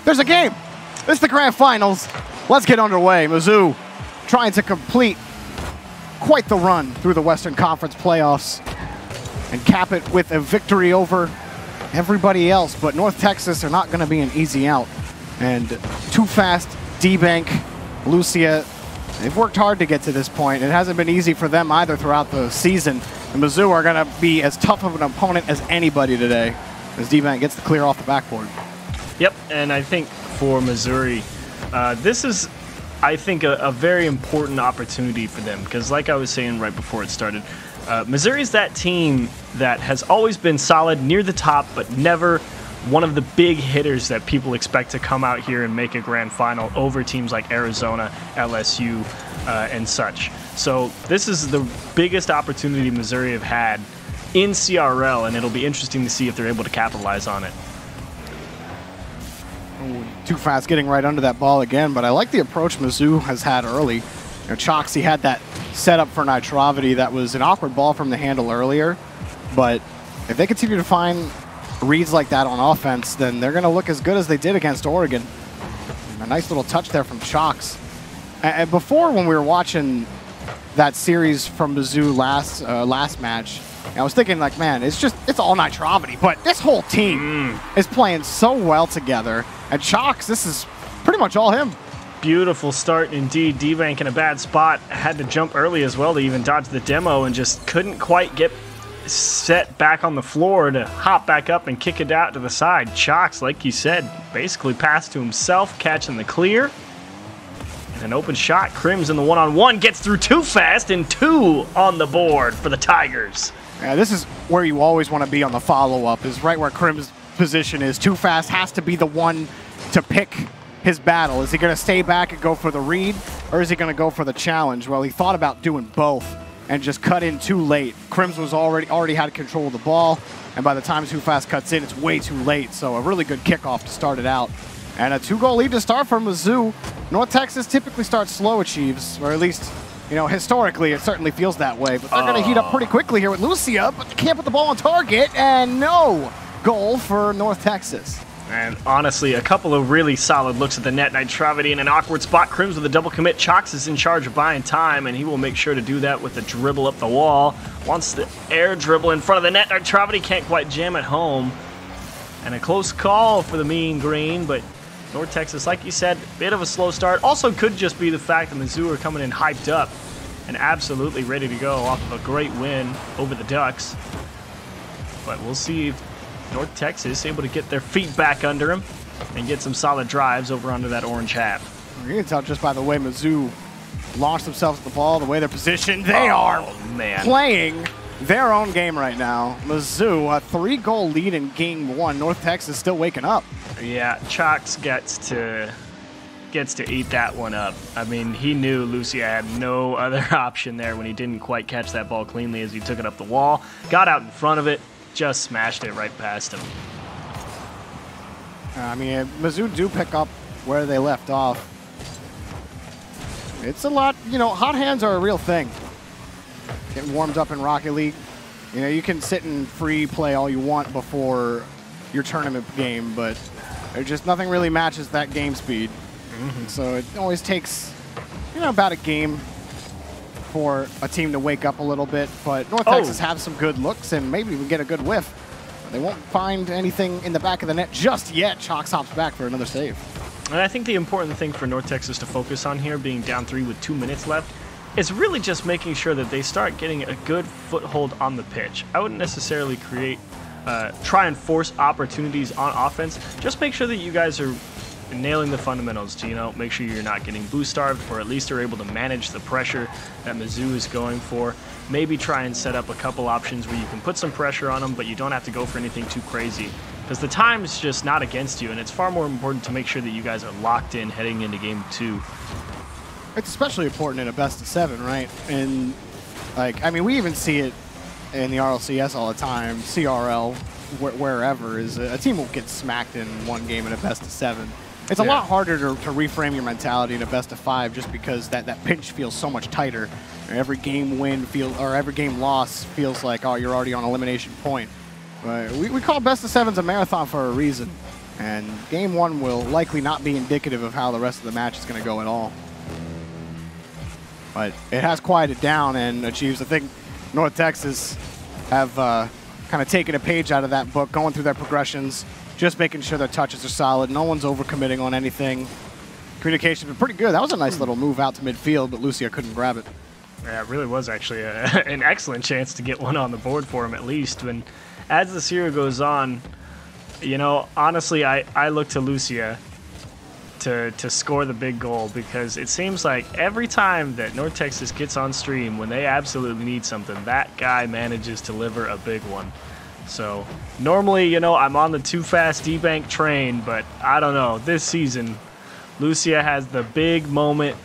There's a game. It's the grand finals. Let's get underway. MIZZ trying to complete quite the run through the Western Conference playoffs and cap it with a victory over everybody else. But North Texas are not going to be an easy out. And Too Fast, D-Bank, Lucia, they've worked hard to get to this point. It hasn't been easy for them either throughout the season. And MIZZ are going to be as tough of an opponent as anybody today as D-Bank gets the clear off the backboard. Yep, and I think for Missouri, this is, I think, a very important opportunity for them because like I was saying right before it started, Missouri is that team that has always been solid near the top, but never one of the big hitters that people expect to come out here and make a grand final over teams like Arizona, LSU, and such. So this is the biggest opportunity Missouri have had in CRL, and it'll be interesting to see if they're able to capitalize on it. Too Fast getting right under that ball again, but I like the approach MIZZ has had early. You know, Choxy had that setup for Nitravity that was an awkward ball from the handle earlier, but if they continue to find reads like that on offense, then they're going to look as good as they did against Oregon. And a nice little touch there from Chox. And before, when we were watching that series from MIZZ last match, I was thinking, like, man, it's all Nitravity, but this whole team is playing so well together. And Chox, this is pretty much all him. Beautiful start indeed. D-Bank in a bad spot. Had to jump early as well to even dodge the demo and just couldn't quite get set back on the floor to hop back up and kick it out to the side. Chox, like you said, basically passed to himself, catching the clear. And an open shot. Crims in the one-on-one gets through Too Fast, and 2 on the board for the Tigers. Yeah, this is where you always want to be on the follow-up, is right where Crims' position is. Too Fast has to be the one to pick his battle. Is he going to stay back and go for the read, or is he going to go for the challenge? Well, he thought about doing both and just cut in too late. Crims was already had control of the ball, and by the time Too Fast cuts in, it's way too late. So a really good kickoff to start it out. And a 2-goal lead to start for MIZZ. North Texas typically starts slow achieves, or at least, you know, historically it certainly feels that way. But they're going to heat up pretty quickly here with Lucia, but they can't put the ball on target, and no goal for North Texas. And honestly, a couple of really solid looks at the net. Nitravity in an awkward spot. Crims with a double commit. Chox is in charge of buying time, and he will make sure to do that with a dribble up the wall. Wants the air dribble in front of the net. Nitravity can't quite jam it home. And a close call for the Mean Green, but North Texas, like you said, bit of a slow start. Also could just be the fact that MIZZ are coming in hyped up and absolutely ready to go off of a great win over the Ducks. But we'll see if North Texas able to get their feet back under him and get some solid drives over onto that orange hat. You can tell just by the way MIZZ launched themselves at the ball, the way they're positioned. They are playing their own game right now. MIZZ, a 3-goal lead in game 1. North Texas still waking up. Yeah, Chox gets to eat that one up. I mean, he knew Lucia had no other option there when he didn't quite catch that ball cleanly as he took it up the wall. Got out in front of it, just smashed it right past him. I mean, MIZZ do pick up where they left off. It's a lot, you know, hot hands are a real thing. Getting warmed up in Rocket League. You know, you can sit and free play all you want before your tournament game, but there's just nothing really matches that game speed. So it always takes, you know, about a game for a team to wake up a little bit. But North Texas have some good looks, and maybe we get a good whiff. They won't find anything in the back of the net just yet. Chox hops back for another save. And I think the important thing for North Texas to focus on here, being down 3 with 2 minutes left, is really just making sure that they start getting a good foothold on the pitch. I wouldn't necessarily try and force opportunities on offense. Just make sure that you guys are nailing the fundamentals to, you know, make sure you're not getting boost starved, or at least are able to manage the pressure that MIZZ is going for. Maybe try and set up a couple options where you can put some pressure on them, but you don't have to go for anything too crazy, because the time's just not against you, and it's far more important to make sure that you guys are locked in heading into game 2. It's especially important in a best-of-7, right? And, like, I mean, we even see it in the RLCS all the time, CRL, wherever, is a team will get smacked in one game in a best-of-7. It's a lot harder to reframe your mentality in a best-of-5 just because that pinch feels so much tighter. Every game win or every game loss feels like, oh, you're already on elimination point. We call best-of-7s a marathon for a reason. And game one will likely not be indicative of how the rest of the match is going to go at all. But it has quieted down, and Achieves, I think North Texas have kind of taken a page out of that book, going through their progressions, just making sure their touches are solid. No one's overcommitting on anything. Communication's been pretty good. That was a nice little move out to midfield, but Lucia couldn't grab it. Yeah, it really was actually an excellent chance to get one on the board for him at least. And as the serial goes on, you know, honestly, I look to Lucia to score the big goal, because it seems like every time that North Texas gets on stream, when they absolutely need something, that guy manages to deliver a big one. So normally, you know, I'm on the too fast D-Bank train, but I don't know. This season, Lucia has the big moment,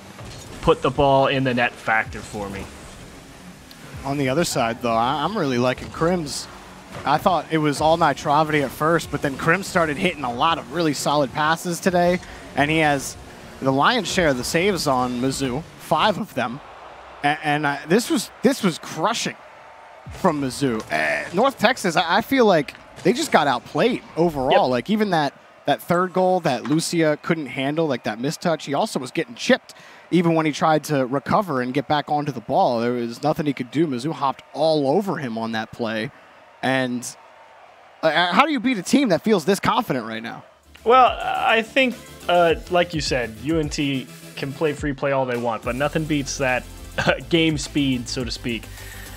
put the ball in the net factor for me. On the other side, though, I'm really liking Crim's. I thought it was all Nitravity at first, but then Crim started hitting a lot of really solid passes today, and he has the lion's share of the saves on MIZZ, 5 of them, and this was crushing from MIZZ. North Texas, I feel like they just got outplayed overall. Yep. Like even that third goal that Lucia couldn't handle, like that mistouch, he also was getting chipped. Even when he tried to recover and get back onto the ball, there was nothing he could do. MIZZ hopped all over him on that play. And how do you beat a team that feels this confident right now? Well, I think, like you said, UNT can play free play all they want, but nothing beats that game speed, so to speak.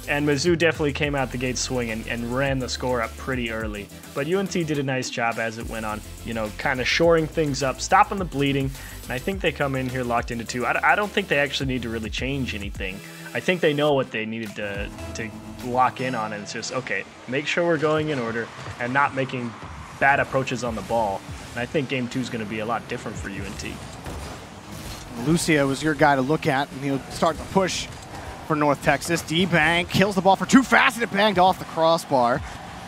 And MIZZ definitely came out the gate swinging and ran the score up pretty early. But UNT did a nice job as it went on, you know, kind of shoring things up, stopping the bleeding. And I think they come in here locked into 2. I don't think they actually need to really change anything. I think they know what they needed to lock in on, and it's just, okay, make sure we're going in order and not making bad approaches on the ball. And I think game 2 is going to be a lot different for UNT. Lucia was your guy to look at, and he'll start the push for North Texas. D-Bank kills the ball for Too Fast, and it banged off the crossbar.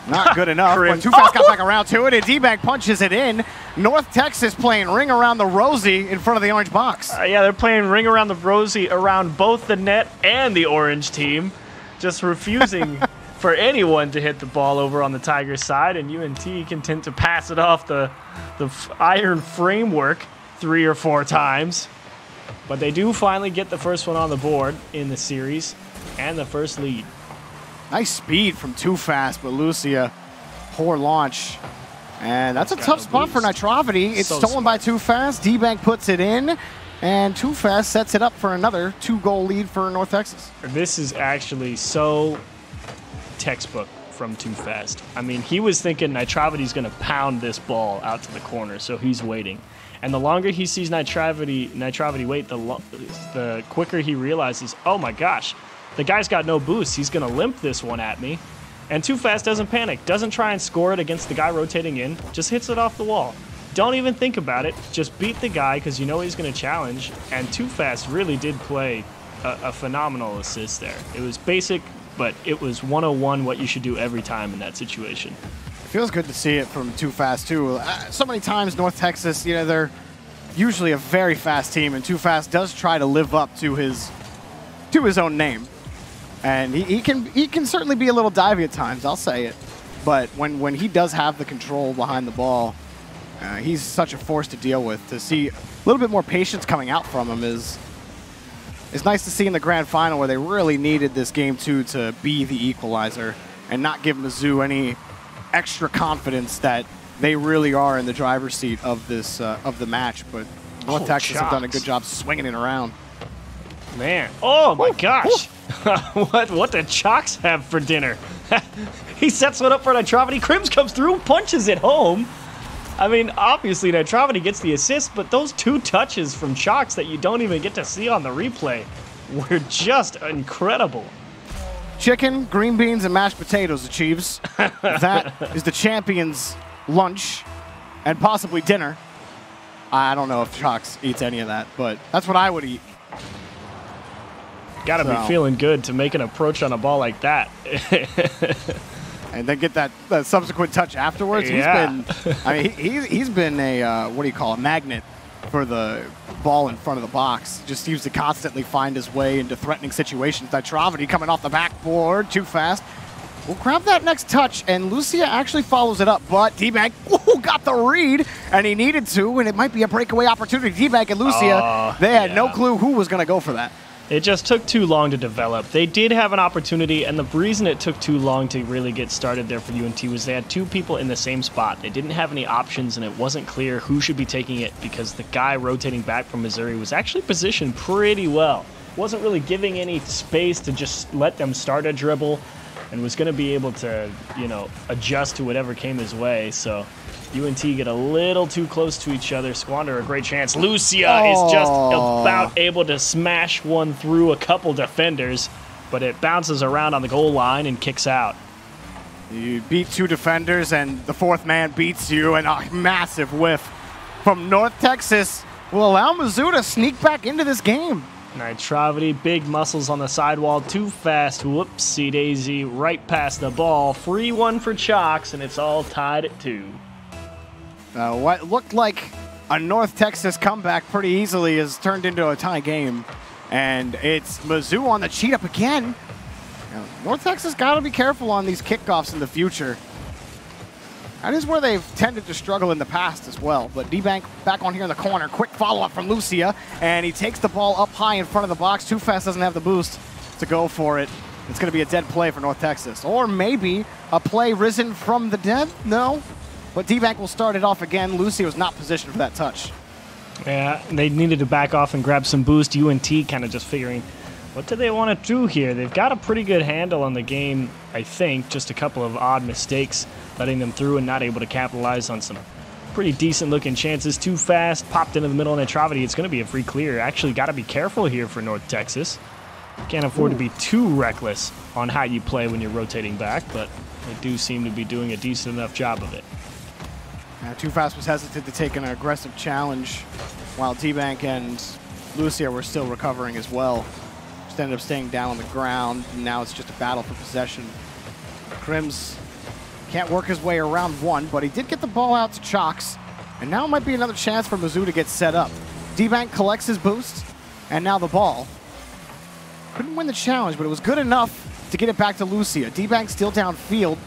Not good enough, but Too Fast got back around to it, and D-Bank punches it in. North Texas playing ring around the rosy in front of the orange box. Yeah, they're playing ring around the rosy around both the net and the orange team, just refusing for anyone to hit the ball over on the Tigers side, and UNT content to pass it off the iron framework 3 or 4 times. But they do finally get the first one on the board in the series and the first lead. Nice speed from Too Fast, but Lucia, poor launch. And that's a tough spot for Nitravity. It's stolen by Too Fast. D-Bank puts it in, and Too Fast sets it up for another 2-goal lead for North Texas. This is actually so textbook from Too Fast. I mean, he was thinking Nitravity's going to pound this ball out to the corner, so he's waiting. And the longer he sees Nitravity wait, the quicker he realizes, oh my gosh, the guy's got no boost. He's going to limp this one at me. And Too Fast doesn't panic, doesn't try and score it against the guy rotating in, just hits it off the wall. Don't even think about it. Just beat the guy because you know he's going to challenge. And Too Fast really did play a phenomenal assist there. It was basic, but it was 101 what you should do every time in that situation. It feels good to see it from Too Fast, too. So many times North Texas, you know, they're usually a very fast team, and Too Fast does try to live up to his own name. And he can certainly be a little divey at times, I'll say it. But when he does have the control behind the ball, he's such a force to deal with. To see a little bit more patience coming out from him is nice to see in the grand final, where they really needed this game 2 to be the equalizer and not give MIZZ any extra confidence that they really are in the driver's seat of this of the match. But North Texas have done a good job swinging it around. Man, oh my gosh. What did Chalks have for dinner? He sets one up for Nitravity. Crims comes through, punches it home. I mean, obviously Nitravity gets the assist, but those 2 touches from Chalks that you don't even get to see on the replay were just incredible. Chicken, green beans, and mashed potatoes, Achieves. That is the champion's lunch and possibly dinner. I don't know if Chalks eats any of that, but that's what I would eat. Gotta be feeling good to make an approach on a ball like that. And then get that subsequent touch afterwards. Yeah. He's been a, what do you call it, magnet for the ball in front of the box. Just seems to constantly find his way into threatening situations. Nitravity coming off the backboard, Too Fast. will grab that next touch, and Lucia actually follows it up, but D-Bank got the read, and he needed to, and it might be a breakaway opportunity. D-Bank and Lucia, they had no clue who was going to go for that. It just took too long to develop. They did have an opportunity, and the reason it took too long to really get started there for UNT was they had two people in the same spot. They didn't have any options, and it wasn't clear who should be taking it because the guy rotating back from Missouri was actually positioned pretty well. Wasn't really giving any space to just let them start a dribble, and was going to be able to, you know, adjust to whatever came his way. So UNT get a little too close to each other, squander a great chance. Lucia is just about able to smash one through a couple defenders, but it bounces around on the goal line and kicks out. You beat two defenders, and the fourth man beats you, and a massive whiff from North Texas will allow Mizzou to sneak back into this game. Nitravity, big muscles on the sidewall, too fast, whoopsie daisy, right past the ball. Free one for Chalks, and it's all tied at 2. What looked like a North Texas comeback pretty easily has turned into a tie game, and it's Mizzou on the cheat up again. North Texas got to be careful on these kickoffs in the future. That is where they've tended to struggle in the past as well. But D-Bank back on here in the corner. Quick follow-up from Lucia, and he takes the ball up high in front of the box. Too Fast doesn't have the boost to go for it. It's going to be a dead play for North Texas. Or maybe a play risen from the dead? No. But D-Bank will start it off again. Lucia was not positioned for that touch. Yeah, they needed to back off and grab some boost. UNT kind of just figuring, what do they want to do here? They've got a pretty good handle on the game, I think. Just a couple of odd mistakes letting them through and not able to capitalize on some pretty decent-looking chances. Too Fast, popped into the middle, and Nitravity. It's going to be a free clear. Actually, got to be careful here for North Texas. Can't afford to be too reckless on how you play when you're rotating back, but they do seem to be doing a decent enough job of it. Too Fast was hesitant to take an aggressive challenge, while D-Bank and Lucia were still recovering as well. Just ended up staying down on the ground, and now it's just a battle for possession. Crims can't work his way around one, but he did get the ball out to Chalks, and now might be another chance for Mizzou to get set up. D-Bank collects his boost, and now the ball. Couldn't win the challenge, but it was good enough to get it back to Lucia. D-Bank still downfield.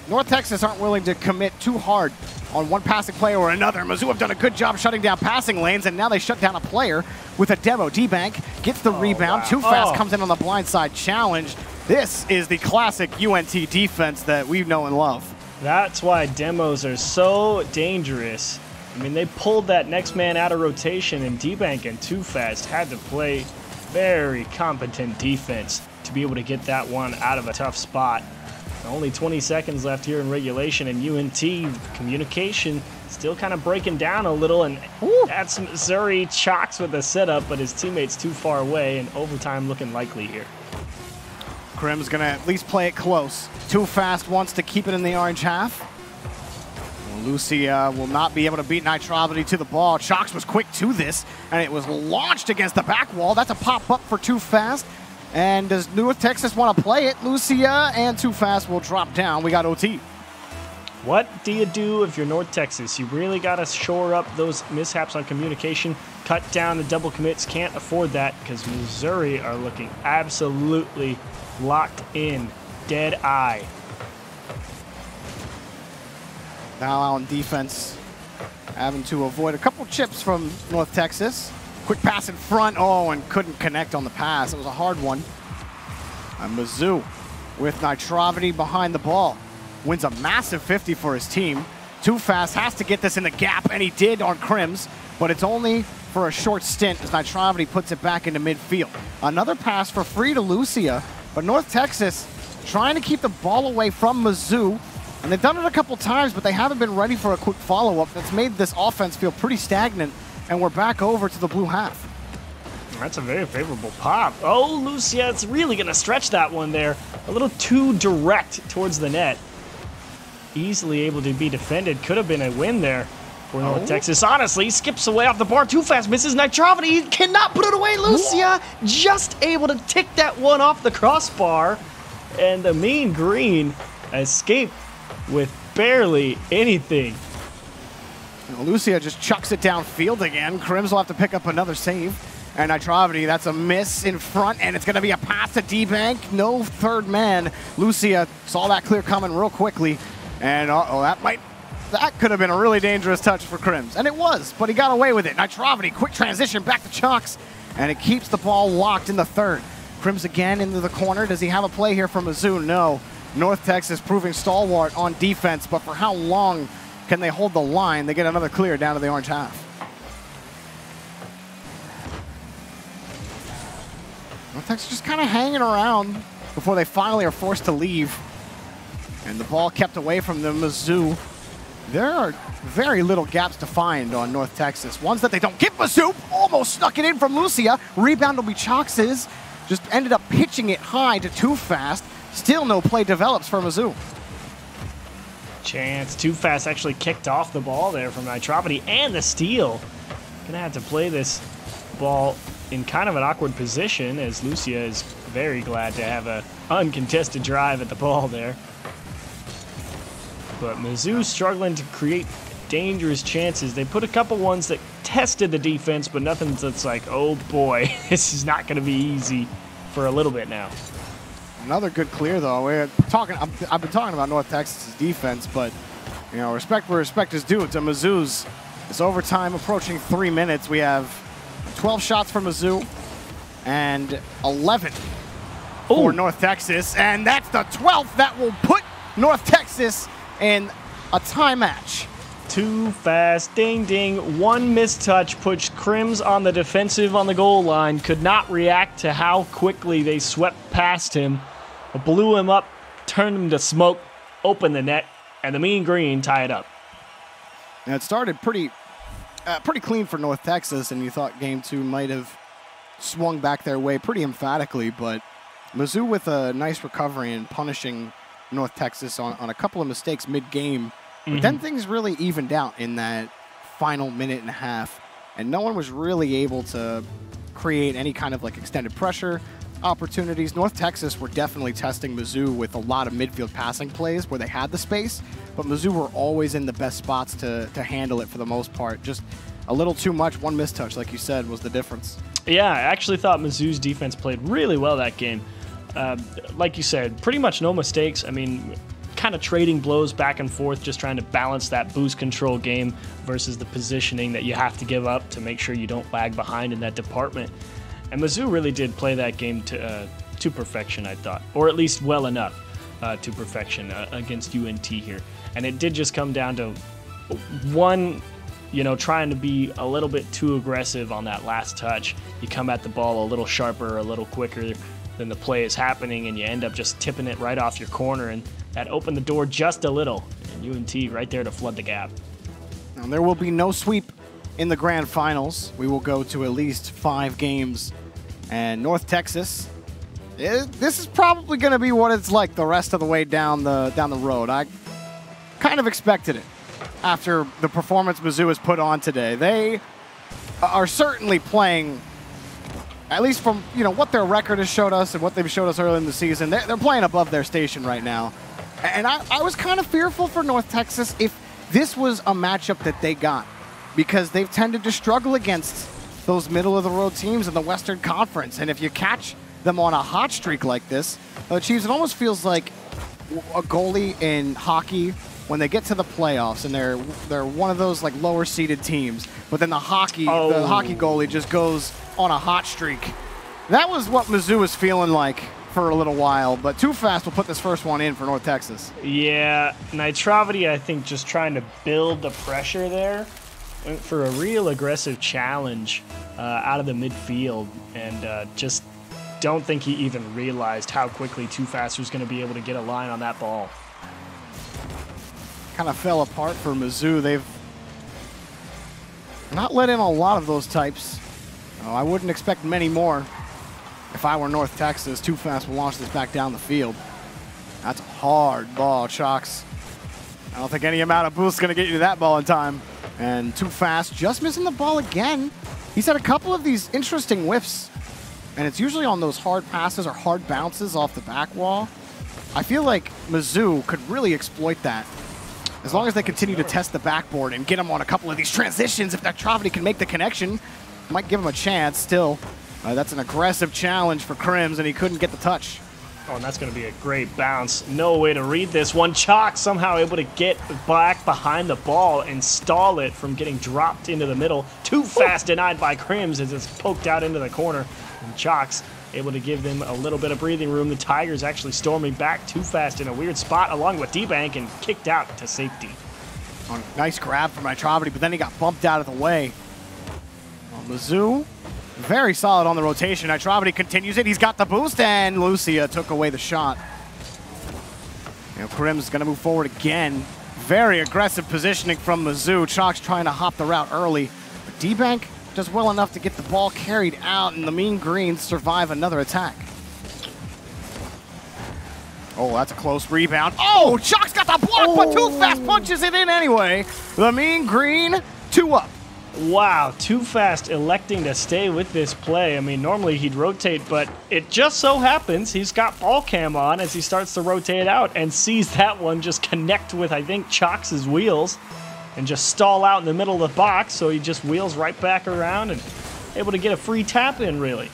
North Texas aren't willing to commit too hard on one passing play or another. Mizzou have done a good job shutting down passing lanes, and now they shut down a player with a demo. D-Bank gets the rebound. Wow. Too Fast comes in on the blindside challenge. This is the classic UNT defense that we know and love. That's why demos are so dangerous. I mean, they pulled that next man out of rotation, and D-Bank and Too Fast had to play very competent defense to be able to get that one out of a tough spot. Only 20 seconds left here in regulation, and UNT communication still kind of breaking down a little, and that's Missouri. Chalks with the setup, but his teammate's too far away, and overtime looking likely here. Crim's going to at least play it close. Too Fast wants to keep it in the orange half. Well, Lucia will not be able to beat Nitravity to the ball. Chalks was quick to this, and it was launched against the back wall. That's a pop-up for Too Fast. And does North Texas want to play it? Lucia and Too Fast will drop down. We got OT. What do you do if you're North Texas? You really got to shore up those mishaps on communication, cut down the double commits. Can't afford that because Missouri are looking absolutely locked in, dead eye. Now on defense, having to avoid a couple chips from North Texas. Quick pass in front, and couldn't connect on the pass. It was a hard one. And Mizzou with Nitravity behind the ball. Wins a massive 50 for his team. Too Fast has to get this in the gap, and he did on Crims, but it's only for a short stint as Nitravity puts it back into midfield. Another pass for free to Lucia, but North Texas trying to keep the ball away from Mizzou, and they've done it a couple times, but they haven't been ready for a quick follow-up. That's made this offense feel pretty stagnant, and we're back over to the blue half. That's a very favorable pop. Oh, Lucia, it's really going to stretch that one there. A little too direct towards the net. Easily able to be defended. Could have been a win there for North Texas. Honestly, he skips away off the bar. Too Fast misses Nitravity. He cannot put it away. Lucia just able to tick that one off the crossbar. And the Mean Green escaped with barely anything. Lucia just chucks it downfield again. Crims will have to pick up another save. And Nitravity, that's a miss in front, and it's going to be a pass to D-Bank. No third man. Lucia saw that clear coming real quickly, and that could have been a really dangerous touch for Crims. And it was, but he got away with it. Nitravity, quick transition back to Chalks, and it keeps the ball locked in the third. Crims again into the corner. Does he have a play here for Mizzou? No. North Texas proving stalwart on defense, but for how long can they hold the line? They get another clear down to the orange half. North Texas just kind of hanging around before they finally are forced to leave. And the ball kept away from the Mizzou. There are very little gaps to find on North Texas. Ones that they don't give. Mizzou almost snuck it in from Lucia. Rebound will be Chalks's. Just ended up pitching it high to Too Fast. Still no play develops for Mizzou. Chance. Too Fast actually kicked off the ball there from Nitravity and the steal. Gonna have to play this ball in kind of an awkward position, as Lucia is very glad to have an uncontested drive at the ball there. But Mizzou struggling to create dangerous chances. They put a couple ones that tested the defense, but nothing that's like, oh boy, this is not going to be easy for a little bit now. Another good clear, though. I've been talking about North Texas's defense, but you know, respect where respect is due to Mizzou's. It's overtime approaching 3 minutes. We have 12 shots for Mizzou and 11 for North Texas, and that's the 12th that will put North Texas in a tie match. Too Fast, ding ding. One mistouch puts Crims on the defensive on the goal line. Could not react to how quickly they swept past him, blew him up, turned him to smoke, opened the net, and the Mean Green tie it up. Now it started pretty clean for North Texas, and you thought game two might have swung back their way pretty emphatically, but Mizzou with a nice recovery and punishing North Texas on a couple of mistakes mid-game. But then things really evened out in that final minute and a half, and no one was really able to create any kind of like extended pressure opportunities. North Texas were definitely testing Mizzou with a lot of midfield passing plays where they had the space, but Mizzou were always in the best spots to handle it for the most part. Just a little too much. One mistouch, like you said, was the difference. Yeah, I actually thought Mizzou's defense played really well that game. Like you said, pretty much no mistakes. I mean, kind of trading blows back and forth, just trying to balance that boost control game versus the positioning that you have to give up to make sure you don't lag behind in that department. And Mizzou really did play that game to perfection, I thought, or at least well enough to perfection against UNT here. And it did just come down to one, you know, trying to be a little bit too aggressive on that last touch. You come at the ball a little sharper, a little quicker than the play is happening, and you end up just tipping it right off your corner, and that opened the door just a little. And UNT right there to flood the gap. And there will be no sweep in the grand finals. We will go to at least 5 games. And North Texas, this is probably going to be what it's like the rest of the way down the road. I kind of expected it after the performance Mizzou has put on today. They are certainly playing, at least from what their record has showed us and what they've showed us early in the season, they're playing above their station right now. And I was kind of fearful for North Texas if this was a matchup that they got, because they've tended to struggle against those middle-of-the-road teams in the Western Conference. And if you catch them on a hot streak like this, the Chiefs, it almost feels like a goalie in hockey when they get to the playoffs and they're one of those like lower-seeded teams, but then the hockey goalie just goes on a hot streak. That was what Mizzou was feeling like for a little while, but Too Fast will put this first one in for North Texas. Yeah, Nitravity, I think, just trying to build the pressure there. Went for a real aggressive challenge out of the midfield, and just don't think he even realized how quickly Too Fast was going to be able to get a line on that ball. Kind of fell apart for Mizzou. They've not let in a lot of those types. I wouldn't expect many more if I were North Texas. Too Fast will launch this back down the field. That's a hard ball, Chalks. I don't think any amount of boost is going to get you to that ball in time. And Too Fast just missing the ball again. He's had a couple of these interesting whiffs, and it's usually on those hard passes or hard bounces off the back wall. I feel like Mizzou could really exploit that. As long as they continue to test the backboard and get him on a couple of these transitions, if Nitravity can make the connection, might give him a chance. Still, that's an aggressive challenge for Crims, and he couldn't get the touch. Oh, and that's going to be a great bounce. No way to read this one. Chalk somehow able to get back behind the ball and stall it from getting dropped into the middle. Too fast denied by Crims as it's poked out into the corner. And Chalk's able to give them a little bit of breathing room. The Tigers actually storming back too fast in a weird spot along with D-Bank and kicked out to safety. Oh, nice grab from Nitrovity, but then he got bumped out of the way. Well, Mizzou, very solid on the rotation. Nitrovity continues it. He's got the boost, and Lucia took away the shot. You know, Crims is going to move forward again. Very aggressive positioning from Mizzou. Chalk's trying to hop the route early. But D-Bank does well enough to get the ball carried out, and the Mean Greens survive another attack. Oh, that's a close rebound. Oh, Chalk's got the block, but Too Fast punches it in anyway. The Mean Green, 2 up. Wow, Too Fast electing to stay with this play. I mean, normally he'd rotate, but it just so happens he's got ball cam on as he starts to rotate out and sees that one just connect with, I think, Chalk's wheels and just stall out in the middle of the box, so he just wheels right back around and able to get a free tap in, really.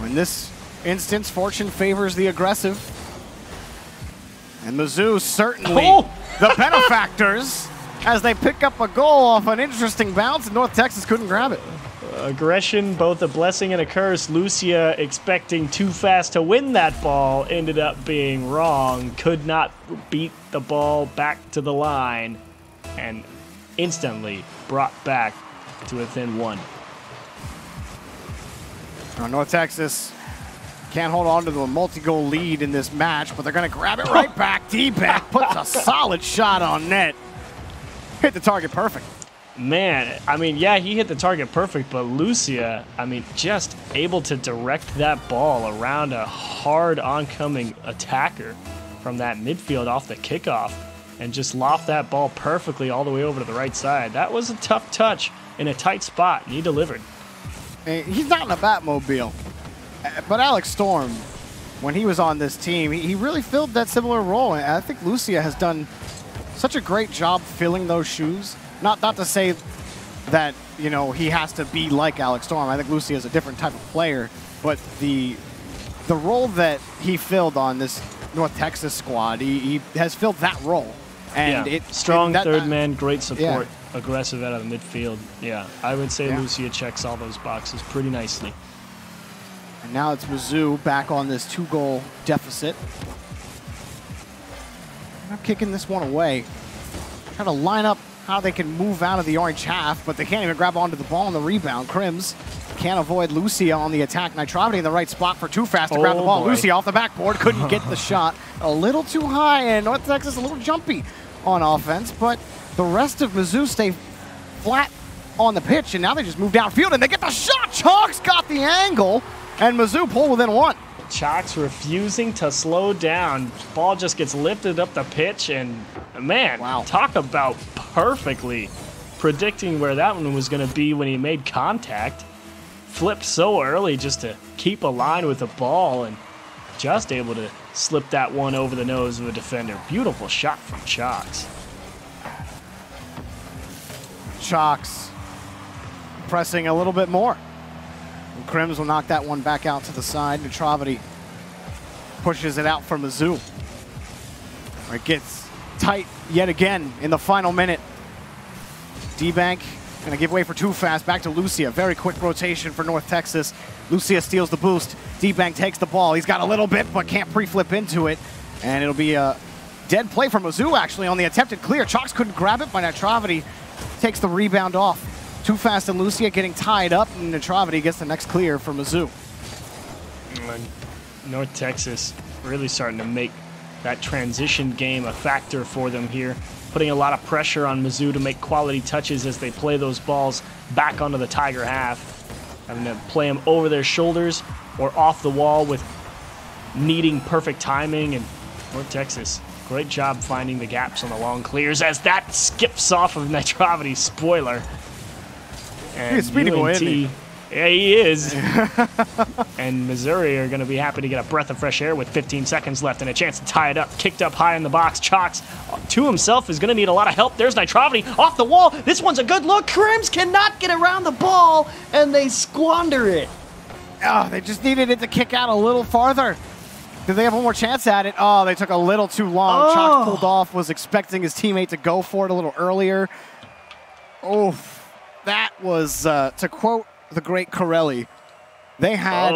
In this instance, fortune favors the aggressive. And Mizzou certainly the benefactors as they pick up a goal off an interesting bounce, and North Texas couldn't grab it. Aggression, both a blessing and a curse. Lucia expecting Too Fast to win that ball, ended up being wrong. Could not beat the ball back to the line and instantly brought back to within 1. North Texas can't hold on to the multi-goal lead in this match, but they're going to grab it right back. D-Back puts a solid shot on net. Hit the target perfect. Man, I mean, yeah, he hit the target perfect, but Lucia, I mean, just able to direct that ball around a hard oncoming attacker from that midfield off the kickoff and just loft that ball perfectly all the way over to the right side. That was a tough touch in a tight spot, and he delivered. He's not in a Batmobile, but Alex Storm, when he was on this team, he really filled that similar role. And I think Lucia has done such a great job filling those shoes. Not to say that, you know, he has to be like Alex Storm. I think Lucia is a different type of player, but the role that he filled on this North Texas squad, he has filled that role. And yeah. Strong third man, great support, aggressive out of the midfield. Yeah, I would say Lucia checks all those boxes pretty nicely. And now it's Mizzou back on this 2-goal deficit. I'm kicking this one away. Trying to line up how they can move out of the orange half, but they can't even grab onto the ball on the rebound. Crims can't avoid Lucia on the attack. Nitrovity in the right spot for Too Fast to grab the ball. Lucia off the backboard, couldn't get the shot. A little too high, and North Texas a little jumpy on offense, but the rest of Mizzou stay flat on the pitch, and now they just move downfield, and they get the shot. Chalk's got the angle, and Mizzou pull within 1. Chalk's refusing to slow down. Ball just gets lifted up the pitch, and man, talk about perfectly predicting where that one was going to be when he made contact. Flipped so early just to keep a line with the ball, and just able to slip that one over the nose of a defender. Beautiful shot from Chalk's. Chalk's pressing a little bit more. Crims will knock that one back out to the side. Nitrovity pushes it out for Mizzou. It gets tight yet again in the final minute. D-Bank going to give way for Too Fast. Back to Lucia. Very quick rotation for North Texas. Lucia steals the boost. D-Bank takes the ball. He's got a little bit, but can't pre-flip into it. And it'll be a dead play for Mizzou, actually, on the attempted clear. Chalk's couldn't grab it, but Nitrovity takes the rebound off. Too Fast and Lucia getting tied up, and Nitrovity gets the next clear for Mizzou. North Texas really starting to make that transition game a factor for them here, putting a lot of pressure on Mizzou to make quality touches as they play those balls back onto the Tiger half, having to play them over their shoulders or off the wall with needing perfect timing. And North Texas, great job finding the gaps on the long clears as that skips off of Nitrovity's spoiler. And UNT Yeah, he is. And Missouri are going to be happy to get a breath of fresh air with 15 seconds left and a chance to tie it up. Kicked up high in the box. Chalks to himself is going to need a lot of help. There's Nitrovity off the wall. This one's a good look. Crims cannot get around the ball, and they squander it. Oh, they just needed it to kick out a little farther. Did they have one more chance at it? Oh, they took a little too long. Chalks pulled off, was expecting his teammate to go for it a little earlier. Oh, that was, to quote the great Corelli, they had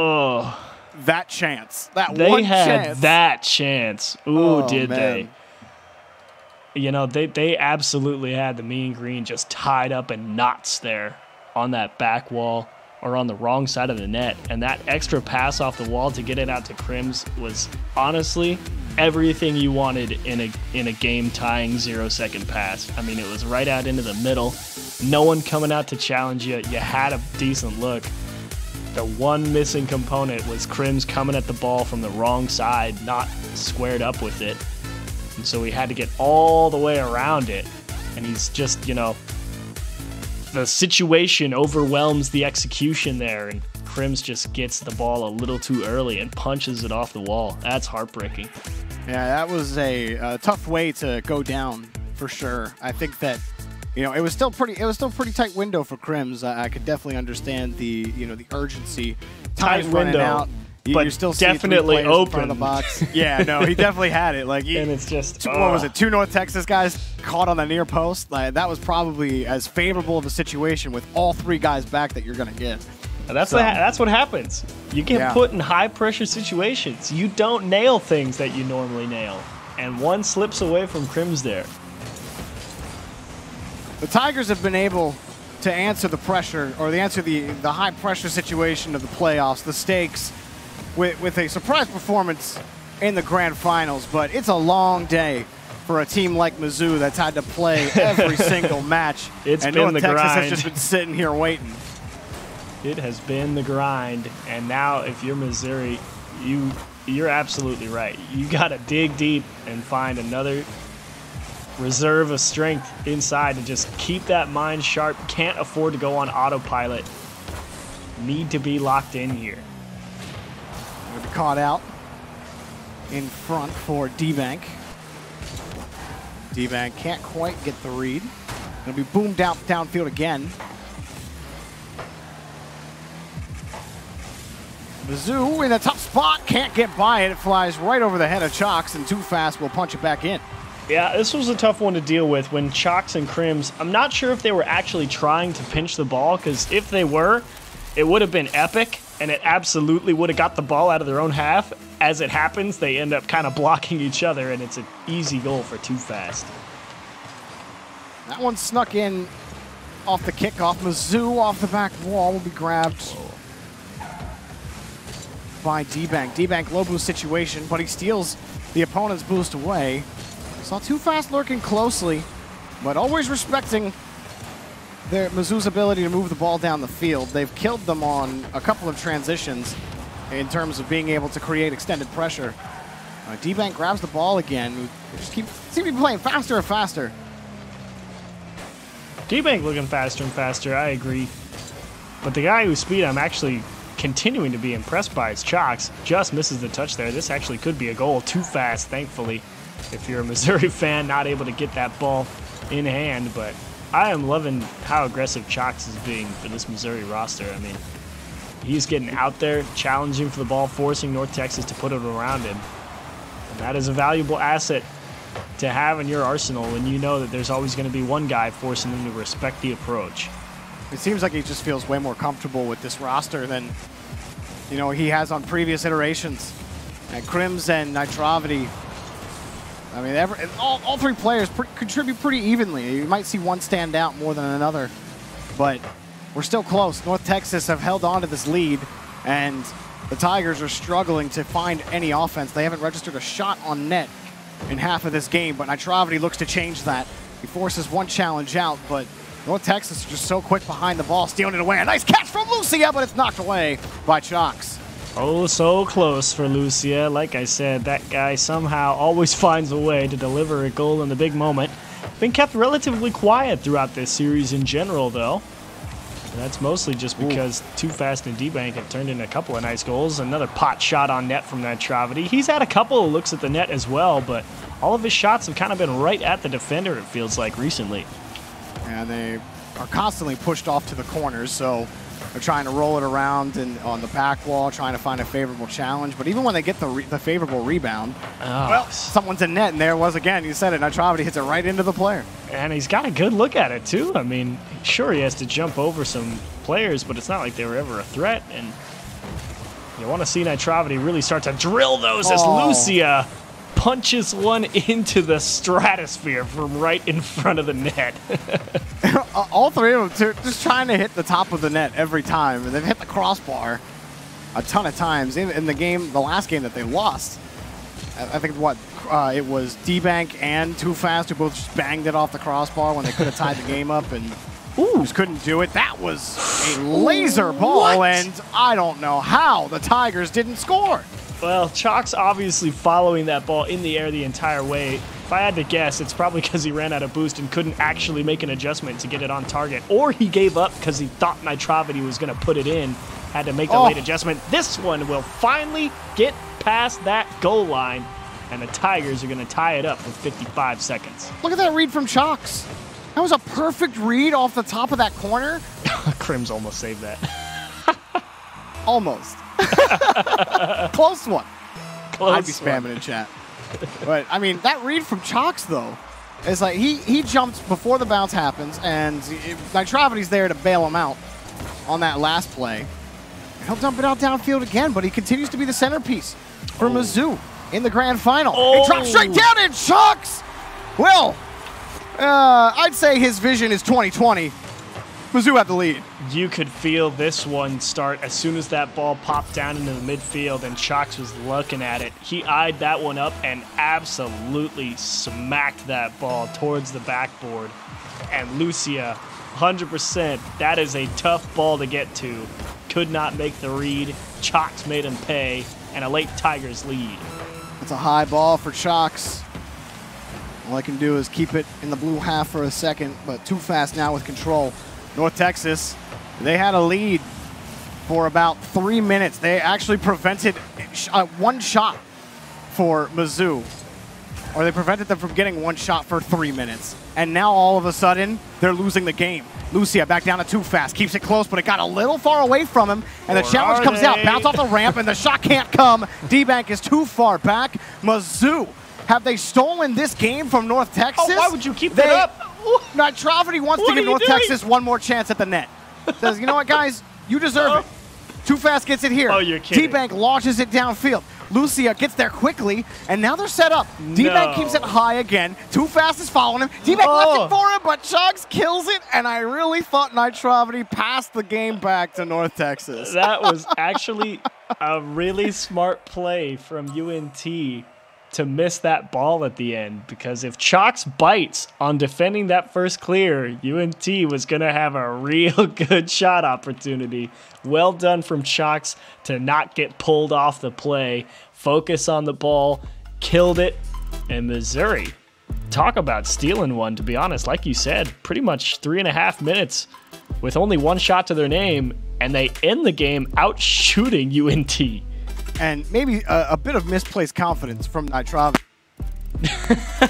that chance. They had that chance. Ooh, did they? You know, they absolutely had the mean green just tied up in knots there on that back wall or on the wrong side of the net. And that extra pass off the wall to get it out to Crims was honestly everything you wanted in a game-tying 0-second pass. I mean, it was right out into the middle. No one coming out to challenge you. You had a decent look. The one missing component was Crims coming at the ball from the wrong side, not squared up with it. And so he had to get all the way around it. And he's just, you know, the situation overwhelms the execution there, and Crims just gets the ball a little too early and punches it off the wall. That's heartbreaking. Yeah, that was a tough way to go down for sure. I think that, you know, it was still pretty tight window for Crims. I could definitely understand the, you know, the urgency. Tight window, out. But you still definitely open. In front of the box. Yeah, no, he definitely had it. Like, and it's just what was it? 2 North Texas guys caught on the near post. Like, that was probably as favorable of a situation with all 3 guys back that you're gonna get. That's what happens. You get put in high pressure situations. You don't nail things that you normally nail, and one slips away from Crims there. The Tigers have been able to answer the pressure, or answer the high pressure situation of the playoffs, the stakes, with a surprise performance in the grand finals. But it's a long day for a team like Mizzou that's had to play every single match. It's and been North the Texas grind. has just been sitting here waiting. It has been the grind, and now if you're Missouri, you're absolutely right. You got to dig deep and find another reserve of strength inside and just keep that mind sharp. Can't afford to go on autopilot. Need to be locked in here. Going to be caught out in front for D-Bank. D-Bank can't quite get the read. Going to be boomed out downfield again. Mizzou in a tough spot, can't get by it. It flies right over the head of Chalks, and Too Fast will punch it back in. Yeah, this was a tough one to deal with when Chalks and Crims, I'm not sure if they were actually trying to pinch the ball, because if they were, it would have been epic, and it absolutely would have got the ball out of their own half. As it happens, they end up kind of blocking each other, and it's an easy goal for Too Fast. That one snuck in off the kickoff. Mizzou off the back wall will be grabbed by D-Bank. D-Bank low boost situation, but he steals the opponent's boost away. Saw Too Fast lurking closely, but always respecting Mizzou's ability to move the ball down the field. They've killed them on a couple of transitions in terms of being able to create extended pressure. D-Bank grabs the ball again. Just seem to be playing faster and faster. D-Bank looking faster and faster, I agree. But the guy whose speed I'm actually continuing to be impressed by is Chalks. Just misses the touch there. This actually could be a goal. Too Fast, thankfully. If you're a Missouri fan, not able to get that ball in hand. But I am loving how aggressive Chalks is being for this Missouri roster. I mean, he's getting out there, challenging for the ball, forcing North Texas to put it around him. And that is a valuable asset to have in your arsenal when you know that there's always going to be one guy forcing them to respect the approach. It seems like he just feels way more comfortable with this roster than, you know, he has on previous iterations. And Crims and Nitrovity, I mean, all 3 players contribute pretty evenly. You might see one stand out more than another, but we're still close. North Texas have held on to this lead, and the Tigers are struggling to find any offense. They haven't registered a shot on net in half of this game, but Nitrovity looks to change that. He forces one challenge out, but North Texas is just so quick behind the ball, stealing it away. A nice catch from Lucia, but it's knocked away by Chalks. Oh, so close for Lucia. Like I said, that guy somehow always finds a way to deliver a goal in the big moment. Been kept relatively quiet throughout this series in general, though. That's mostly just because Too Fast and D-Bank have turned in a couple of nice goals. Another pot shot on net from Nitravity. He's had a couple of looks at the net as well, but all of his shots have kind of been right at the defender, it feels like, recently. And they are constantly pushed off to the corners, so they're trying to roll it around and on the back wall, trying to find a favorable challenge. But even when they get the favorable rebound, well, someone's in net, and there it was again. You said it, Nitravity hits it right into the player. And he's got a good look at it, too. I mean, sure, he has to jump over some players, but it's not like they were ever a threat. And you want to see Nitravity really start to drill those as Lucia punches one into the stratosphere from right in front of the net. All three of them just trying to hit the top of the net every time, and they've hit the crossbar a ton of times. In the game, the last game that they lost, I think it was D-Bank and Too Fast who both just banged it off the crossbar when they could have tied the game up, and just couldn't do it. That was a laser ball, and I don't know how the Tigers didn't score. Well, Chalk's obviously following that ball in the air the entire way. If I had to guess, it's probably because he ran out of boost and couldn't actually make an adjustment to get it on target. Or he gave up because he thought Nitravity was going to put it in, had to make the late adjustment. This one will finally get past that goal line, and the Tigers are going to tie it up with 55 seconds. Look at that read from Chalks. That was a perfect read off the top of that corner. Crims almost saved that. Almost. Close one. I'd be spamming one in chat. But, I mean, that read from Chalks, though, is like he jumps before the bounce happens, and Nitravity's there to bail him out on that last play. He'll dump it out downfield again, but he continues to be the centerpiece for MIZZ in the grand final. It drops straight down, and Chalks, well, I'd say his vision is 20/20. MIZZ had the lead. You could feel this one start as soon as that ball popped down into the midfield and Chalks was looking at it. He eyed that one up and absolutely smacked that ball towards the backboard. And Lucia, 100%, that is a tough ball to get to. Could not make the read. Chalks made him pay, and a late Tigers lead. It's a high ball for Chalks. All I can do is keep it in the blue half for a second, but Too Fast now with control. North Texas, they had a lead for about 3 minutes. They actually prevented one shot for MIZZ, or they prevented them from getting one shot for 3 minutes. And now all of a sudden, they're losing the game. Lucia back down to Too Fast, keeps it close, but it got a little far away from him, and the challenge comes out, bounce off the ramp, and the shot can't come. D-Bank is too far back. MIZZ, have they stolen this game from North Texas? Oh, why would you keep that up? Nitravity wants to give North Texas one more chance at the net. Says, you know what, guys? You deserve it. Too Fast gets it here. Oh, you're kidding. D-Bank launches it downfield. Lucia gets there quickly, and now they're set up. D-Bank keeps it high again. Too Fast is following him. D-Bank left it for him, but Chugs kills it, and I really thought Nitravity passed the game back to North Texas. That was actually a really smart play from UNT to miss that ball at the end, because if Chalks bites on defending that first clear, UNT was going to have a real good shot opportunity. Well done from Chalks to not get pulled off the play, focus on the ball, killed it, and Missouri, talk about stealing one, to be honest. Like you said, pretty much 3.5 minutes with only one shot to their name, and they end the game out shooting UNT. And maybe a bit of misplaced confidence from Nitravity.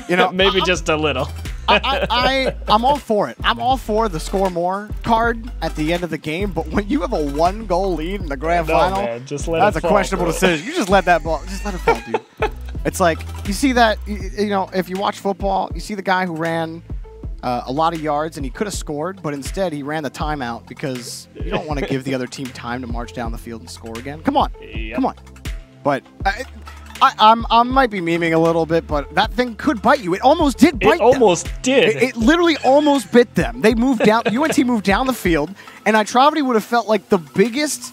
You know, maybe just a little. I'm all for it. I'm all for the score more card at the end of the game, but when you have a 1-goal lead in the grand final, man, just let that's it a fall, questionable decision. You just let that ball, just let it fall, dude. It's like, you see that, you know, if you watch football, you see the guy who ran a lot of yards and he could have scored, but instead he ran the timeout because you don't want to give the other team time to march down the field and score again. Come on. Yep. Come on. But I might be memeing a little bit, but that thing could bite you. It almost did bite them. It almost did. It literally almost bit them. They moved down. UNT moved down the field, and Nitravity would have felt like the biggest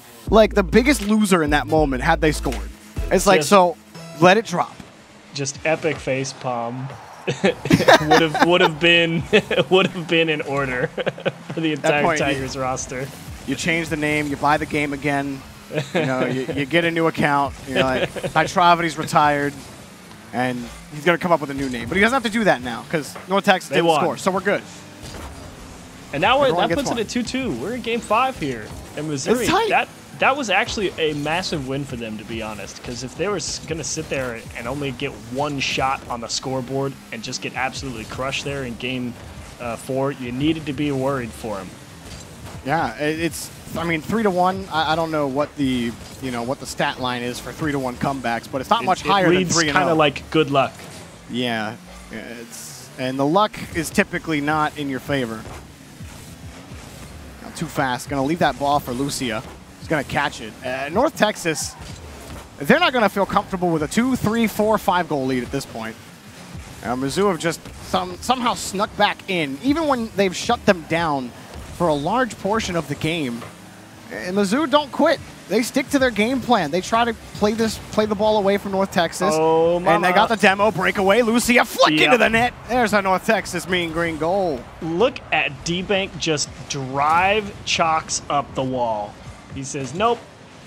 loser in that moment had they scored. It's like, so let it drop. Just epic face palm. would have been in order for the entire Tigers roster. You change the name, you buy the game again. You know, you get a new account. You're like, Nitravity's retired, and he's going to come up with a new name. But he doesn't have to do that now because North Texas didn't score, so we're good. And now Everyone that gets puts it at 2-2. We're in game 5 here. And Missouri, It's tight. that was actually a massive win for them, to be honest. Because if they were going to sit there and only get one shot on the scoreboard and just get absolutely crushed there in game 4, you needed to be worried for them. Yeah, I mean, 3-1. I don't know what the stat line is for 3-1 comebacks, but it's not much higher than 3-0. It's kind of like good luck. Yeah, and the luck is typically not in your favor. Now, too fast. Going to leave that ball for Lucia. He's going to catch it. North Texas, they're not going to feel comfortable with a 2, 3, 4, 5 goal lead at this point. Mizzou have just somehow snuck back in, even when they've shut them down for a large portion of the game. And Mizzou don't quit. They stick to their game plan. They try to play the ball away from North Texas. Oh, mama. And they got the demo breakaway. Lucia flick into the net. There's a North Texas mean green goal. Look at D-Bank just drive Chalks up the wall. He says, nope,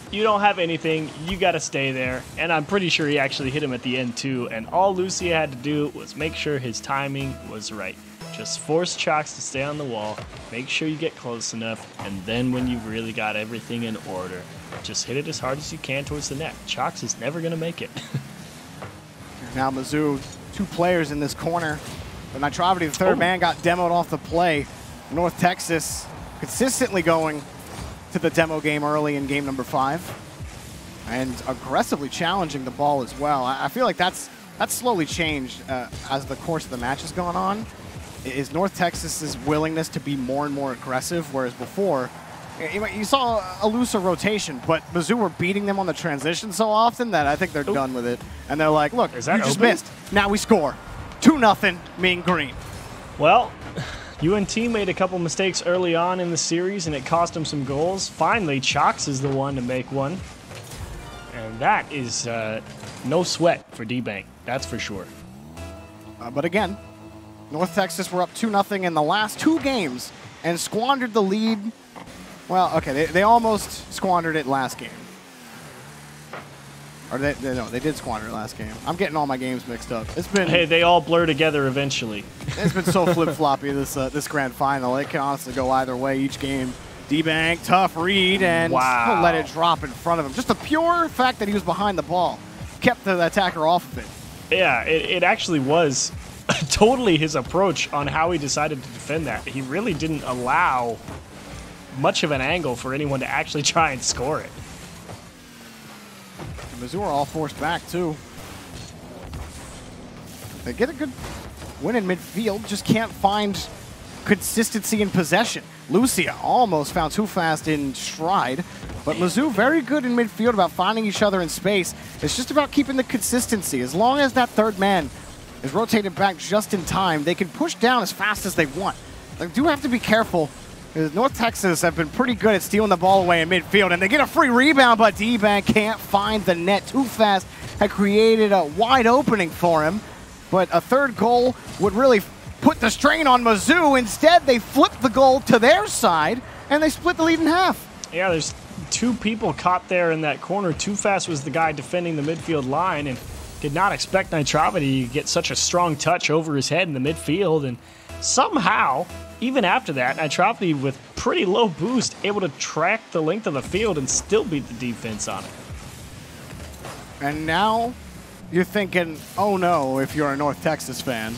you don't have anything. You got to stay there. And I'm pretty sure he actually hit him at the end too. And all Lucia had to do was make sure his timing was right. Just force Chalks to stay on the wall, make sure you get close enough, and then when you've really got everything in order, just hit it as hard as you can towards the net. Chalks is never going to make it. Now Mizzou, 2 players in this corner. But Nitravity, the third man, got demoed off the play. North Texas consistently going to the demo game early in game number 5. And aggressively challenging the ball as well. I feel like that's slowly changed as the course of the match has gone on. Is North Texas's willingness to be more and more aggressive, whereas before, you saw a looser rotation, but Mizzou were beating them on the transition so often that I think they're done with it. And they're like, look, you just missed. Now we score. 2-0, mean green. Well, UNT made a couple mistakes early on in the series, and it cost them some goals. Finally, Chalks is the one to make one. And that is no sweat for D-Bank, that's for sure. But again, North Texas were up 2-0 in the last 2 games and squandered the lead. Well, okay, they almost squandered it last game. Or no, they did squander it last game. I'm getting all my games mixed up. It's been they all blur together eventually. It's been so flip-floppy this grand final. It can honestly go either way each game. D-Bank, tough read, and wow, let it drop in front of him. Just the pure fact that he was behind the ball kept the attacker off of it. Yeah, it actually was totally his approach on how he decided to defend that. He really didn't allow much of an angle for anyone to actually try and score it. Mizzou are all forced back, too. They get a good win in midfield, just can't find consistency in possession. Lucia almost found too fast in stride, but Mizzou very good in midfield about finding each other in space. It's just about keeping the consistency. As long as that third man is rotated back just in time, they can push down as fast as they want. They do have to be careful, because North Texas have been pretty good at stealing the ball away in midfield, and they get a free rebound, but D-Bank can't find the net. Too fast had created a wide opening for him, but a third goal would really put the strain on Mizzou. Instead, they flipped the goal to their side, and they split the lead in half. Yeah, there's 2 people caught there in that corner. Too Fast was the guy defending the midfield line, and did not expect Nitravity to get such a strong touch over his head in the midfield, and somehow, even after that, Nitravity with pretty low boost, able to track the length of the field and still beat the defense on it. And now you're thinking, oh no, if you're a North Texas fan.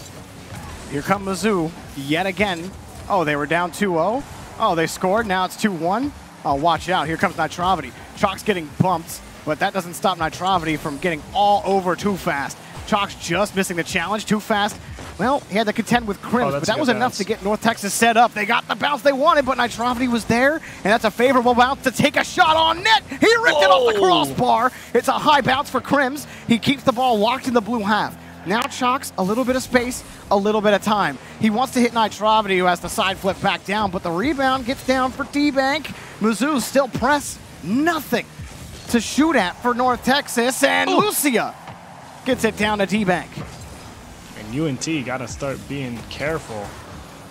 Here come Mizzou yet again. Oh, they were down 2-0. Oh, they scored. Now it's 2-1. Oh, watch out. Here comes Nitravity. Chalk's getting bumped, but that doesn't stop Nitravity from getting all over Too Fast. Chalk's just missing the challenge. Too Fast, well, he had to contend with Crims, but that was enough to get North Texas set up. They got the bounce they wanted, but Nitravity was there, and that's a favorable bounce to take a shot on net. He ripped it off the crossbar. It's a high bounce for Crims. He keeps the ball locked in the blue half. Now Chalks, a little bit of space, a little bit of time. He wants to hit Nitravity, who has to side flip back down, but the rebound gets down for D-Bank. Mizzou still press, nothing to shoot at for North Texas, and Lucia gets it down to D-Bank. And UNT got to start being careful,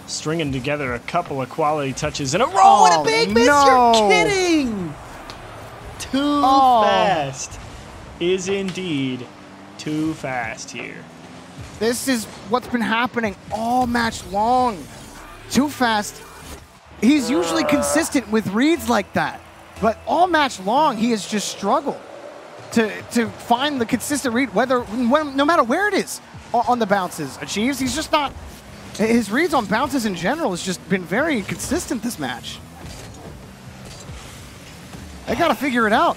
stringing together a couple of quality touches in a row and a big miss. You're kidding! Too fast is indeed too fast here. This is what's been happening all match long. Too Fast He's usually consistent with reads like that. But all match long, he has just struggled to find the consistent read, no matter where it is on the bounces. Achieves, he's just not, his reads on bounces in general has just been very inconsistent this match. They got to figure it out.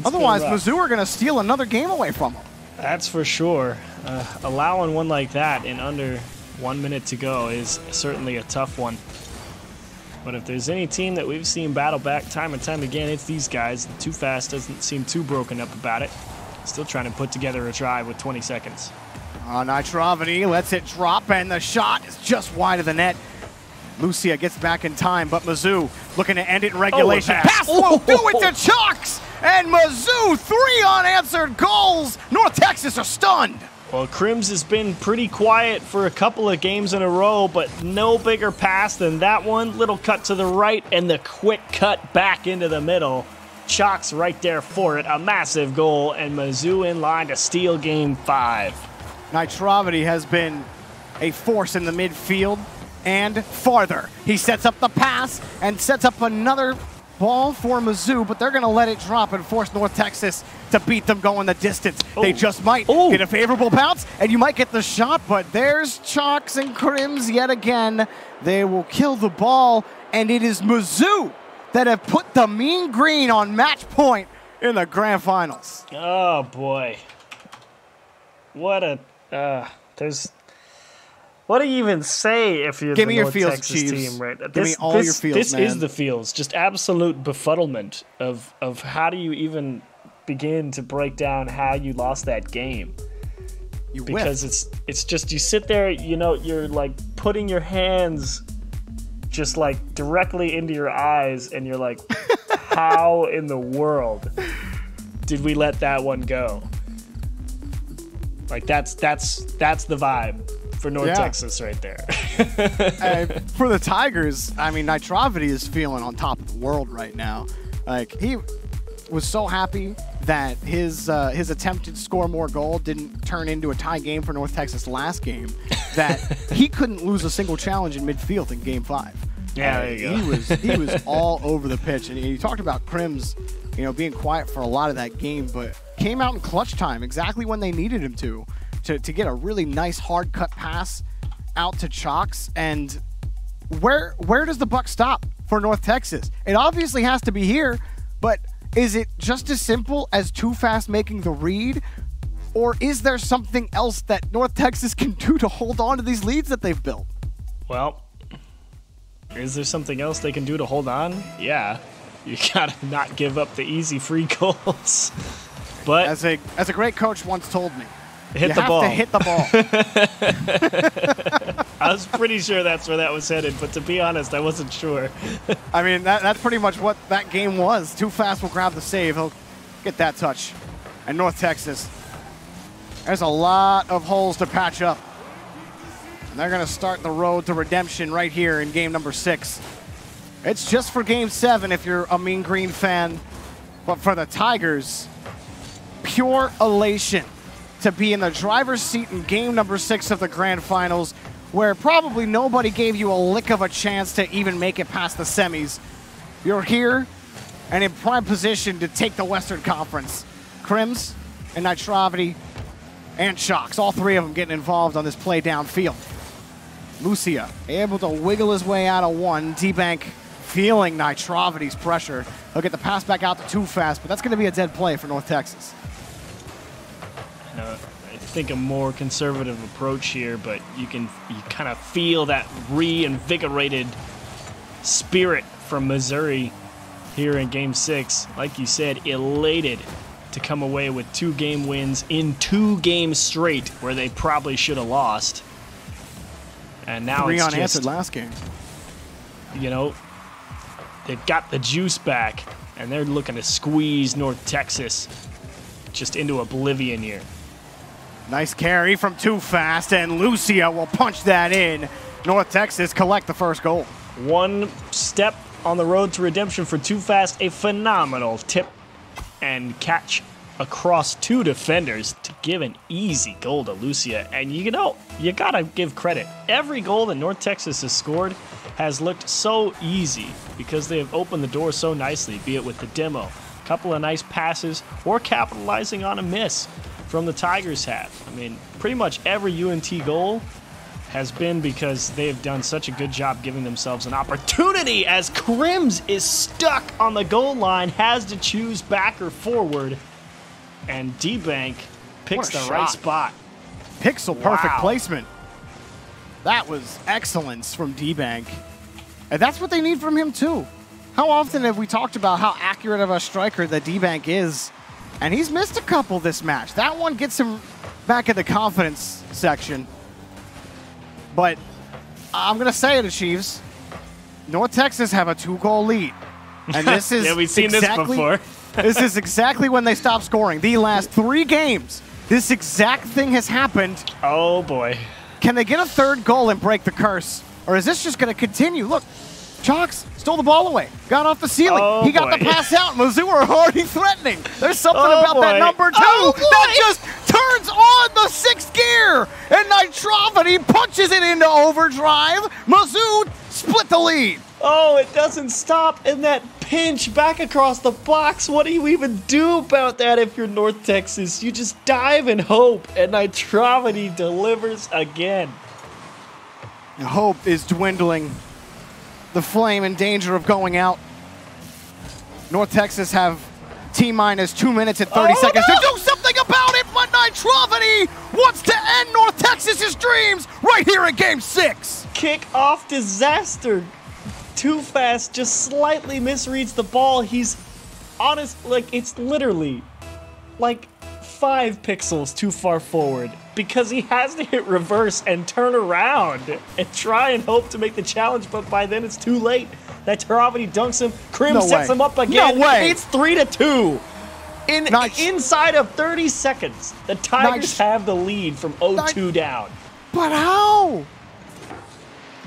Otherwise, MIZZ are going to steal another game away from them. That's for sure. Allowing one like that in under 1 minute to go is certainly a tough one. But if there's any team that we've seen battle back time and time again, it's these guys. The Too Fast doesn't seem too broken up about it. Still trying to put together a drive with 20 seconds. Nitravity lets it drop, and the shot is just wide of the net. Lucia gets back in time, but MIZZ looking to end it in regulation. Pass will do it to Chalks, and MIZZ 3 unanswered goals. North Texas are stunned. Well, Crims has been pretty quiet for a couple of games in a row, but no bigger pass than that one. Little cut to the right, and the quick cut back into the middle. Chalks right there for it. A massive goal, and MIZZ in line to steal game 5. Nitravity has been a force in the midfield and farther. He sets up the pass and sets up another ball for MIZZ, but they're going to let it drop and force North Texas to beat them going the distance. They just might get a favorable bounce, and you might get the shot, but there's Chalks and Crims yet again. They will kill the ball, and it is MIZZ that have put the Mean Green on match point in the grand finals. Oh, boy. What a... what do you even say if you're the North Texas team, right? Give me all your feels, This man. is the feels. Just absolute befuddlement of how do you even begin to break down how you lost that game. Because it's just, you sit there, you know, you're like putting your hands just like directly into your eyes, and you're like, how in the world did we let that one go? Like that's the vibe for North Texas right there. For the Tigers, I mean, Nitravity is feeling on top of the world right now. Like, he was so happy that his attempted score more goal didn't turn into a tie game for North Texas last game, that he couldn't lose a single challenge in midfield in game 5. Yeah, there you go. He was all over the pitch, and he talked about Crims, you know, being quiet for a lot of that game, but came out in clutch time exactly when they needed him to get a really nice hard cut pass out to Chalks. And where does the buck stop for North Texas? It obviously has to be here, but is it just as simple as Too Fast making the read? Or is there something else that North Texas can do to hold on to these leads that they've built? Well, is there something else they can do to hold on? Yeah. You gotta not give up the easy free goals. But as a great coach once told me, you have to hit the ball. I was pretty sure that's where that was headed, but to be honest, I wasn't sure. I mean, that's pretty much what that game was. Too Fast will grab the save. He'll get that touch. And North Texas, there's a lot of holes to patch up. And they're going to start the road to redemption right here in game number 6. It's just for game 7 if you're a Mean Green fan. But for the Tigers, pure elation to be in the driver's seat in game number 6 of the grand finals, where probably nobody gave you a lick of a chance to even make it past the semis. You're here and in prime position to take the Western Conference. Crims and Nitravity and Chalks, all 3 of them getting involved on this play downfield. Lucia able to wiggle his way out of one. D-Bank feeling Nitravity's pressure. He'll get the pass back out to Too Fast, but that's going to be a dead play for North Texas. I think a more conservative approach here, but you kind of feel that reinvigorated spirit from Missouri here in game 6. Like you said, elated to come away with 2 game wins in 2 games straight where they probably should have lost. And now 3 it's unanswered just, last game. You know, they've got the juice back, and they're looking to squeeze North Texas just into oblivion here. Nice carry from Too Fast, and Lucia will punch that in. North Texas collect the first goal. 1 step on the road to redemption for Too Fast. A phenomenal tip and catch across 2 defenders to give an easy goal to Lucia. And you know, you gotta give credit. Every goal that North Texas has scored has looked so easy because they have opened the door so nicely, be it with the demo, a couple of nice passes, or capitalizing on a miss from the Tigers hat. I mean, pretty much every UNT goal has been because they've done such a good job giving themselves an opportunity, as Crims is stuck on the goal line, has to choose back or forward, and D-Bank picks the right spot. Pixel perfect placement. That was excellence from D-Bank. And that's what they need from him too. How often have we talked about how accurate of a striker that D-Bank is? And he's missed a couple this match. That one gets him back in the confidence section. But I'm going to say it, Chiefs. North Texas have a 2-goal lead. And this is yeah, we've seen this before. This is exactly when they stop scoring. The last 3 games, this exact thing has happened. Oh, boy. Can they get a 3rd goal and break the curse? Or is this just going to continue? Look, Chalks stole the ball away, got off the ceiling. Oh, he got the pass out. Mizzou are already threatening. There's something about that number 2 that just turns on the 6th gear. And Nitrovity punches it into overdrive. Mizzou split the lead. Oh, it doesn't stop in that pinch back across the box. What do you even do about that if you're North Texas? You just dive and hope, and Nitrovity delivers again. Hope is dwindling. The flame in danger of going out. North Texas have T-minus 2 minutes and 30 seconds to do something about it, but Nitrovity wants to end North Texas's dreams right here in Game 6. Kick-off disaster. Too Fast just slightly misreads the ball. He's honest, like it's literally like 5 pixels too far forward because he has to hit reverse and turn around and try and hope to make the challenge, but by then it's too late. That Nitrovity dunks him. Krim sets him up again. No way. It's 3-2. Inside of 30 seconds, the Tigers have the lead from 0-2 down. But how?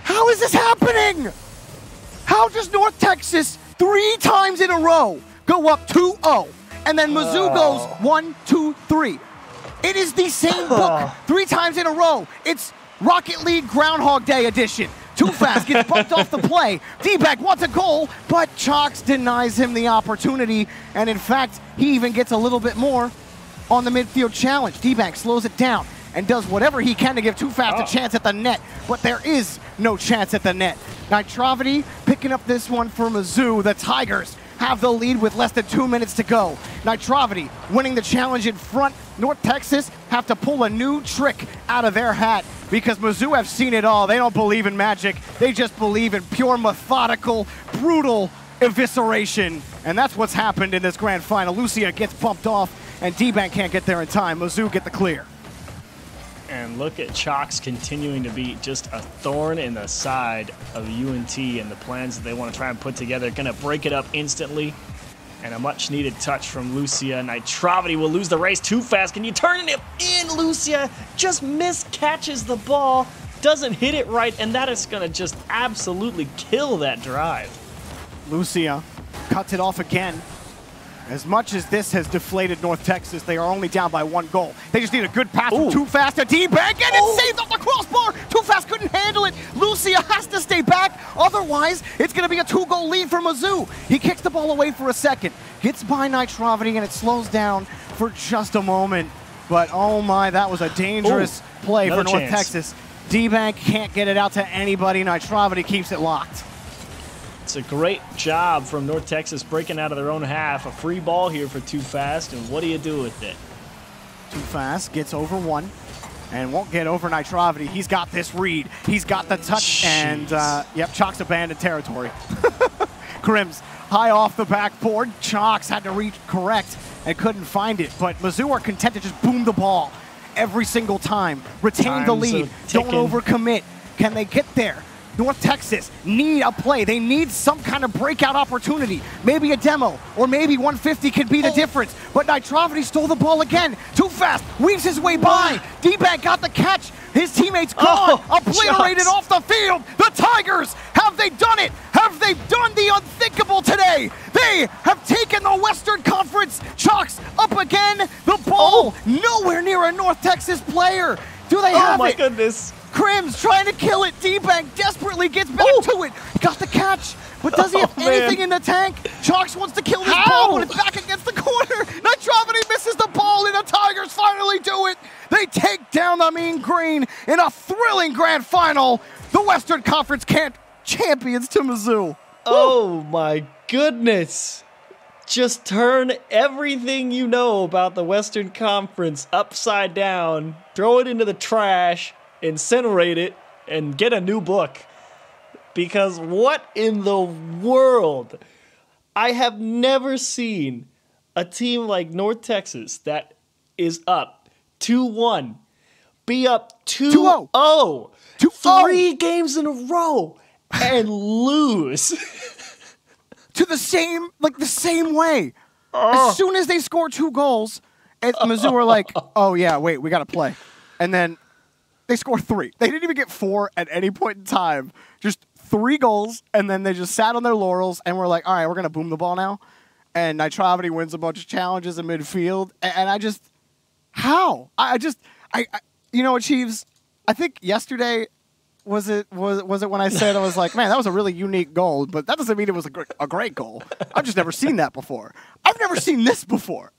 How is this happening? How does North Texas 3 times in a row go up 2-0? And then Mizzou goes 1-2-3. It is the same book 3 times in a row. It's Rocket League Groundhog Day edition. Too Fast gets bumped off the play. D-Back wants a goal, but Chalks denies him the opportunity. And in fact, he even gets a little bit more on the midfield challenge. D-Back slows it down and does whatever he can to give Too Fast a chance at the net. But there is no chance at the net. Nitrovity picking up this one for Mizzou. The Tigers have the lead with less than 2 minutes to go. Nitrovity winning the challenge in front. North Texas have to pull a new trick out of their hat because Mizzou have seen it all. They don't believe in magic. They just believe in pure methodical, brutal evisceration. And that's what's happened in this grand final. Lucia gets bumped off and D-Bank can't get there in time. Mizzou get the clear. And look at Chalks continuing to be just a thorn in the side of UNT and the plans that they want to try and put together. Going to break it up instantly. And a much-needed touch from Lucia. Nitrovity will lose the race. Too Fast. Can you turn it in? Lucia just miscatches the ball. Doesn't hit it right. And that is going to just absolutely kill that drive. Lucia cuts it off again. As much as this has deflated North Texas, they are only down by 1 goal. They just need a good pass from Too Fast to D-Bank, and it's saved off the crossbar. Too Fast couldn't handle it. Lucia has to stay back. Otherwise, it's going to be a 2-goal lead for Mizzou. He kicks the ball away for a second, gets by Nitrovity, and it slows down for just a moment. But oh my, that was a dangerous play for North Texas. D-Bank can't get it out to anybody. Nitrovity keeps it locked. It's a great job from North Texas breaking out of their own half. A free ball here for Too Fast, and what do you do with it? Too Fast gets over 1 and won't get over Nitrovity. He's got this read. He's got the touch, and yep, Chalks abandoned territory. Crims high off the backboard. Chalks had to reach correct and couldn't find it, but Mizzou are content to just boom the ball every single time. Retain the lead. Don't overcommit. Can they get there? North Texas need a play. They need some kind of breakout opportunity. Maybe a demo, or maybe 150 could be the difference. But Nitrovity stole the ball again. Too Fast weaves his way by. D-Bank got the catch. His teammate's gone. Obliterated off the field. The Tigers, have they done it? Have they done the unthinkable today? They have taken the Western Conference. Chalks up again. The ball nowhere near a North Texas player. Do they have it? Oh my goodness. Crims trying to kill it. D-Bank desperately gets back to it. Got the catch, but does he have anything in the tank? Chalks wants to kill this ball, but it's back against the corner. Nitrovity misses the ball, and the Tigers finally do it. They take down the Mean Green in a thrilling grand final. The Western Conference champions to Mizzou. Oh my goodness. Just turn everything you know about the Western Conference upside down, throw it into the trash, incinerate it, and get a new book. Because what in the world? I have never seen a team like North Texas that is up 2-1, be up 2-0, 3 games in a row, and lose. To the same way. As soon as they score 2 goals, and Mizzou are like, oh yeah, wait, we gotta play. And then they score 3. They didn't even get 4 at any point in time. Just 3 goals, and then they just sat on their laurels and were like, all right, we're gonna boom the ball now. And Nitrovity wins a bunch of challenges in midfield. And I just, how? You know what, Chiefs? I think yesterday, was it when I said, I was like, man, that was a really unique goal, but that doesn't mean it was a great goal. I've just never seen that before. I've never seen this before.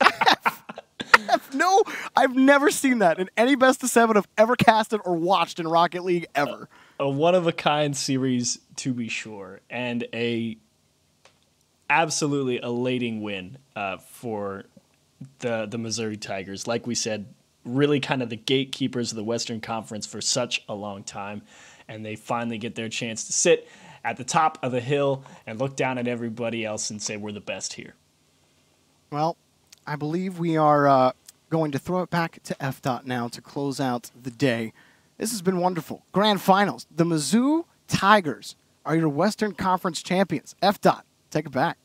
I've never seen that in any best of 7 I've ever casted or watched in Rocket League ever. A one-of-a-kind series, to be sure, and a absolutely elating win for the Missouri Tigers. Like we said, really kind of the gatekeepers of the Western Conference for such a long time. And they finally get their chance to sit at the top of the hill and look down at everybody else and say, we're the best here. Well, I believe we are going to throw it back to FDOT now to close out the day. This has been wonderful. Grand Finals. The Mizzou Tigers are your Western Conference champions. FDOT, take it back.